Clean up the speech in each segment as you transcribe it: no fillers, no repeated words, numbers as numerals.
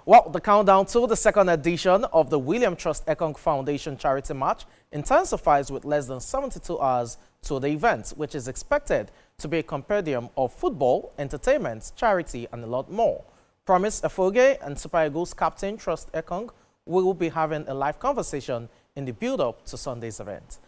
Well, the countdown to the second edition of the William Troost-Ekong Foundation Charity March intensifies with less than 72 hours to the event, which is expected to be a compendium of football, entertainment, charity, and a lot more. Promise Efoge and Super Eagles captain Troost-Ekong will be having a live conversation in the build-up to Sunday's event.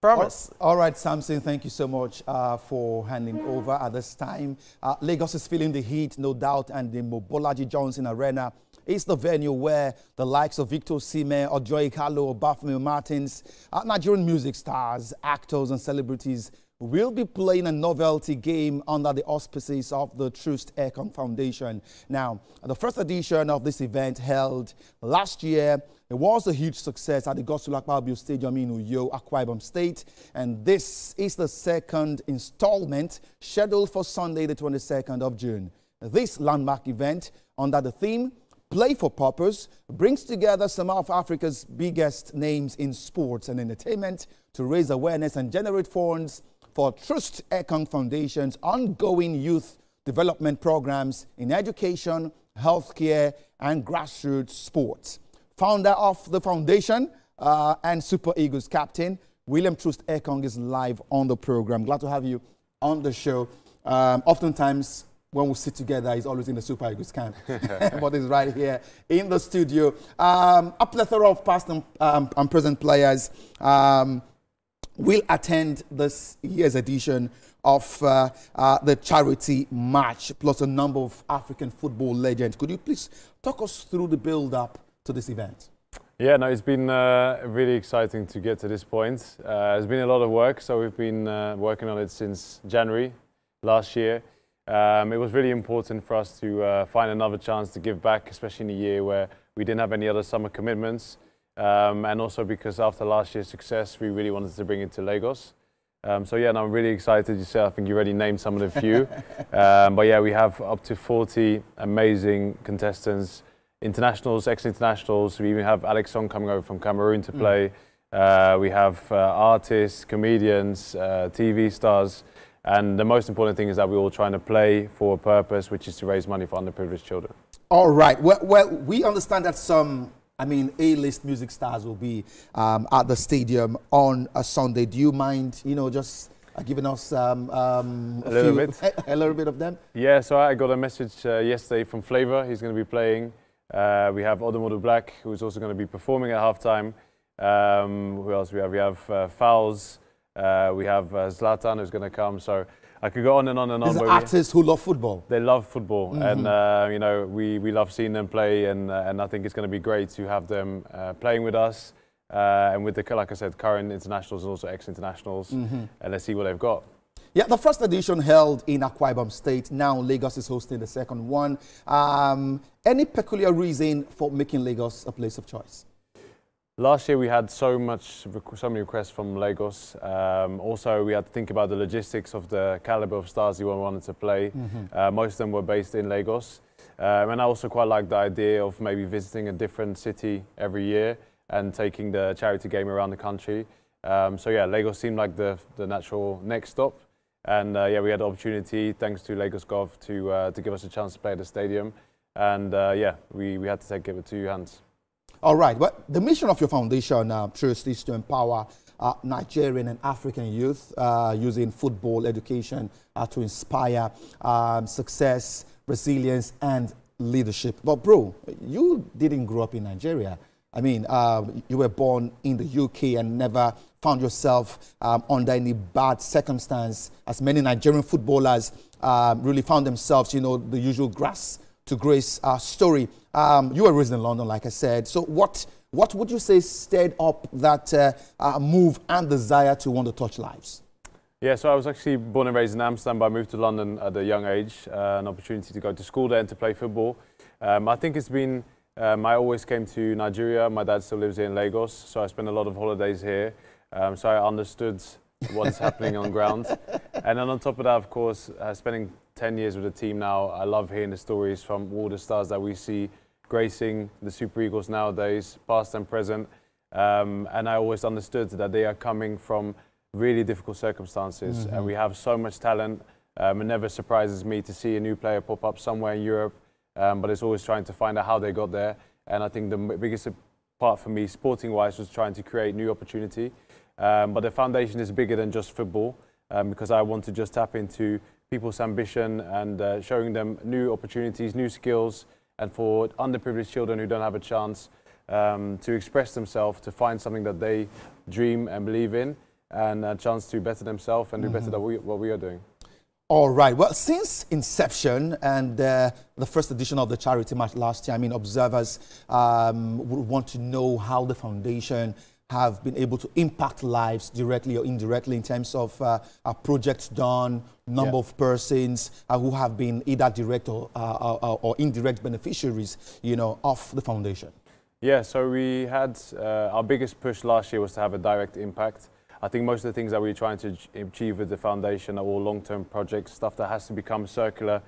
Promise. All right, Samson, thank you so much for handing over at this time. Lagos is feeling the heat, no doubt, and the Mobolaji Johnson Arena is the venue where the likes of Victor Osimhen, Ojoy Kalo, Bafemi Martins, Nigerian music stars, actors, and celebrities will be playing a novelty game under the auspices of the Troost-Ekong Foundation. Now, the first edition of this event held last year, it was a huge success at the Godswill Akpabio Stadium in Uyo, Akwa Ibom State, and this is the second installment scheduled for Sunday, the 22nd of June. This landmark event, under the theme Play for Purpose, brings together some of Africa's biggest names in sports and entertainment to raise awareness and generate funds for Troost-Ekong Foundation's ongoing youth development programs in education, healthcare, and grassroots sports. Founder of the foundation and Super Eagles captain, William Troost-Ekong, is live on the program. Glad to have you on the show. Oftentimes, when we sit together, he's always in the Super Eagles camp, but he's right here in the studio. A plethora of past and present players will attend this year's edition of the charity match, plus a number of African football legends. Could you please talk us through the build-up to this event? Yeah, no, it's been really exciting to get to this point. It's been a lot of work, so we've been working on it since January last year. It was really important for us to find another chance to give back, especially in a year where we didn't have any other summer commitments. And also because after last year's success, we really wanted to bring it to Lagos. So yeah, and I'm really excited. You said, I think you already named some of the few. But yeah, we have up to 40 amazing contestants, internationals, ex-internationals. We even have Alex Song coming over from Cameroon to play. We have artists, comedians, TV stars. And the most important thing is that we're all trying to play for a purpose, which is to raise money for underprivileged children. All right. Well, we understand that some, A-list music stars will be at the stadium on a Sunday. Do you mind, just giving us a little bit of them? Yeah, so I got a message yesterday from Flavor. He's going to be playing. We have Odomodu Black, who's also going to be performing at halftime. Who else we have? We have Fowls. We have Zlatan, who's going to come. So I could go on and on and on. These are artists who love football. They love football, and we love seeing them play, and I think it's going to be great to have them playing with us, and with the, like I said, current internationals and also ex-internationals, and let's see what they've got. Yeah, the first edition held in Akwa Ibom State. Now Lagos is hosting the second one. Any peculiar reason for making Lagos a place of choice? Last year we had so many requests from Lagos. Also, we had to think about the logistics of the caliber of stars you wanted to play. Most of them were based in Lagos. And I also quite like the idea of maybe visiting a different city every year and taking the charity game around the country. So yeah, Lagos seemed like the natural next stop. And yeah, we had the opportunity, thanks to Lagos Gov, to give us a chance to play at the stadium. And yeah, we had to take it with two hands. All right. Well, the mission of your foundation, Troost, is to empower Nigerian and African youth using football education to inspire success, resilience, and leadership. But bro, you didn't grow up in Nigeria. You were born in the UK and never found yourself under any bad circumstance, as many Nigerian footballers really found themselves, the usual grass to grace story. You were raised in London, like I said. So what would you say stirred up that move and desire to want to touch lives? Yeah, so I was actually born and raised in Amsterdam, but I moved to London at a young age, an opportunity to go to school there and to play football. I think it's been, I always came to Nigeria. My dad still lives here in Lagos, so I spent a lot of holidays here. So I understood what's happening on ground. And then on top of that, of course, spending 10 years with the team now, I love hearing the stories from all the stars that we see gracing the Super Eagles nowadays, past and present. And I always understood that they are coming from really difficult circumstances. And we have so much talent. It never surprises me to see a new player pop up somewhere in Europe but it's always trying to find out how they got there. And I think the biggest part for me, sporting-wise, was trying to create new opportunity. But the foundation is bigger than just football, because I want to just tap into people's ambition and showing them new opportunities, new skills, and for underprivileged children who don't have a chance to express themselves, to find something that they dream and believe in, and a chance to better themselves and do better than what we are doing. All right. Well, since inception and the first edition of the charity match last year, I mean, observers would want to know how the foundation have been able to impact lives directly or indirectly in terms of projects done, number of persons who have been either direct or indirect beneficiaries, you know, of the foundation. Yeah, so we had our biggest push last year was to have a direct impact. I think most of the things that we're trying to achieve with the foundation are all long-term projects, stuff that has to become circular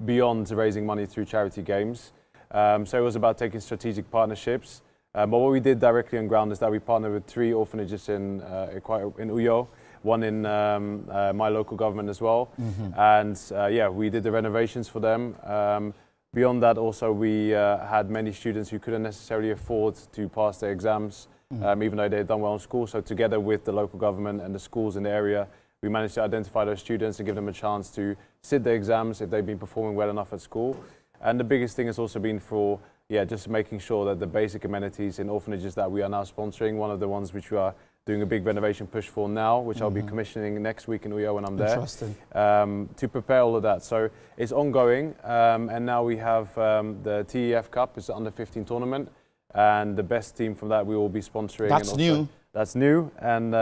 beyond raising money through charity games. So it was about taking strategic partnerships. But what we did directly on ground is that we partnered with 3 orphanages in Uyo, one in my local government as well. And yeah, we did the renovations for them. Beyond that, also, we had many students who couldn't necessarily afford to pass their exams, even though they had done well in school. So together with the local government and the schools in the area, we managed to identify those students and give them a chance to sit their exams if they've been performing well enough at school. And the biggest thing has also been for, just making sure that the basic amenities in orphanages that we are now sponsoring, one of the ones which we are doing a big renovation push for now, which I'll be commissioning next week in Uyo when I'm there, to prepare all of that. So it's ongoing, and now we have the TEF Cup, it's the under-15 tournament, and the best team from that we will be sponsoring. That's new. That's new, and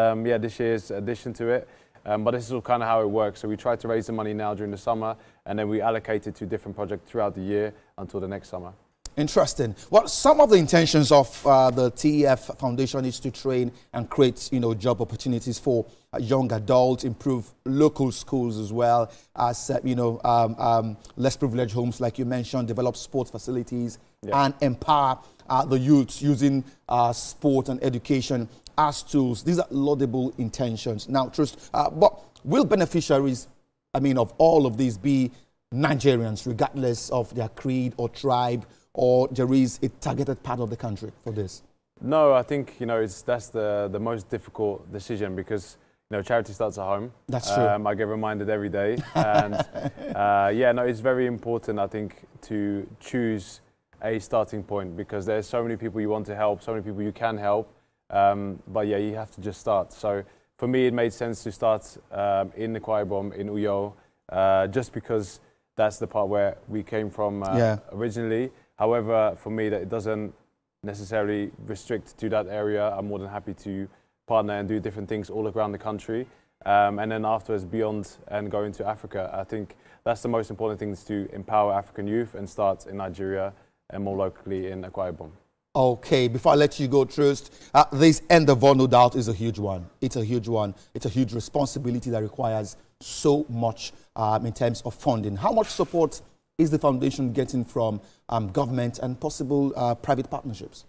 this year's addition to it. But this is kind of how it works. So we try to raise the money now during the summer, and then we allocate it to different projects throughout the year until the next summer. Interesting. Well, some of the intentions of the TEF Foundation is to train and create, you know, job opportunities for young adults, improve local schools as well as, less privileged homes, like you mentioned, develop sports facilities and empower the youth using sport and education as tools. These are laudable intentions. Now, Troost, but will beneficiaries, of all of these be Nigerians, regardless of their creed or tribe, or there is a targeted part of the country for this? No, I think, that's the most difficult decision because, charity starts at home. That's true. I get reminded every day. And it's very important, I think, to choose a starting point because there's so many people you want to help, so many people you can help. But you have to just start. So for me, it made sense to start in the Akwa Ibom, in Uyo, just because that's the part where we came from originally. However, for me, that it doesn't necessarily restrict to that area. I'm more than happy to partner and do different things all around the country. And then afterwards, beyond and go into Africa. I think that's the most important thing, is to empower African youth and start in Nigeria and more locally in Akwa Ibom. Okay, before I let you go, Troost, this endeavor, no doubt, is a huge one. It's a huge one. It's a huge responsibility that requires so much in terms of funding. How much support is the foundation getting from government and possible private partnerships?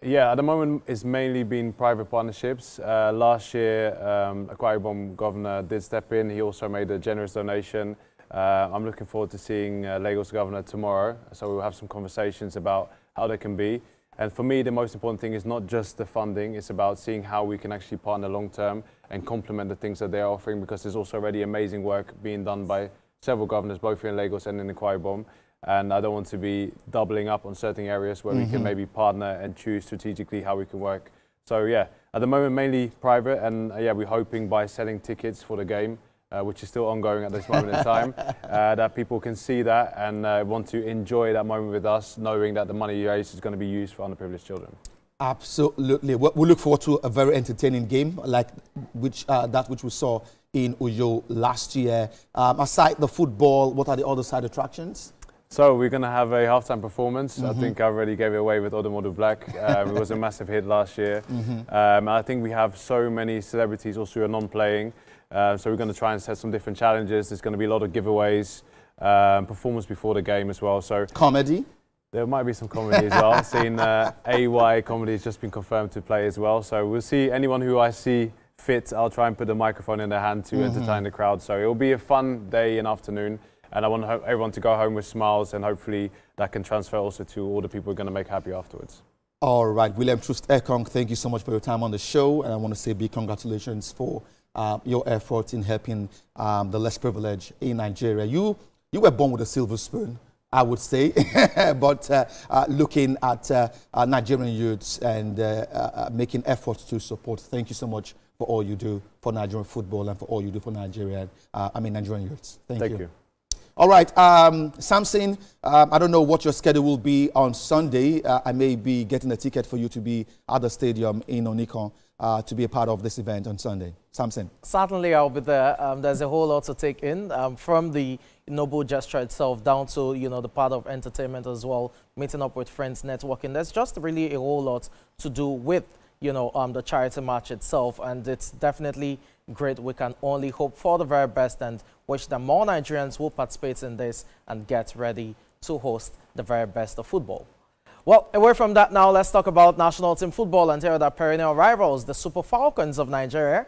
Yeah, at the moment it's mainly been private partnerships. Last year, Akwa Ibom governor did step in. He also made a generous donation. I'm looking forward to seeing Lagos governor tomorrow, so we'll have some conversations about how they can be. And for me, the most important thing is not just the funding, it's about seeing how we can actually partner long term and complement the things that they're offering, because there's also already amazing work being done by several governors, both here in Lagos and in Akwa Ibom. And I don't want to be doubling up on certain areas where we can maybe partner and choose strategically how we can work. So at the moment mainly private, and we're hoping by selling tickets for the game, which is still ongoing at this moment in time, that people can see that and want to enjoy that moment with us, knowing that the money raised is going to be used for underprivileged children. Absolutely. We look forward to a very entertaining game like that which we saw in Uyo last year. Aside the football, what are the other side attractions? So we're going to have a halftime performance. I think I already gave it away with Odomodu Black. It was a massive hit last year. I think we have so many celebrities also who are non-playing. So we're going to try and set some different challenges. There's going to be a lot of giveaways, performance before the game as well. So comedy? There might be some comedy as well. Seeing AY comedy has just been confirmed to play as well. So we'll see anyone who I see fit. I'll try and put the microphone in their hand to entertain the crowd. So it'll be a fun day and afternoon. And I want everyone to go home with smiles, and hopefully that can transfer also to all the people we're going to make happy afterwards. All right, William Troost-Ekong, thank you so much for your time on the show. And I want to say big congratulations for your efforts in helping the less privileged in Nigeria. You were born with a silver spoon, I would say, but looking at Nigerian youths and making efforts to support. Thank you so much for all you do for Nigerian football and for all you do for Nigerian youths. Thank you. All right, Samson, I don't know what your schedule will be on Sunday. I may be getting a ticket for you to be at the stadium in Onikon to be a part of this event on Sunday. Samson. Certainly, I'll be there. There's a whole lot to take in, from the noble gesture itself down to, the part of entertainment as well, meeting up with friends, networking. There's just really a whole lot to do with, the charity match itself, and it's definitely great. We can only hope for the very best and wish that more Nigerians will participate in this and get ready to host the very best of football. Well, away from that now, let's talk about national team football, and here are the perennial rivals, the Super Falcons of Nigeria,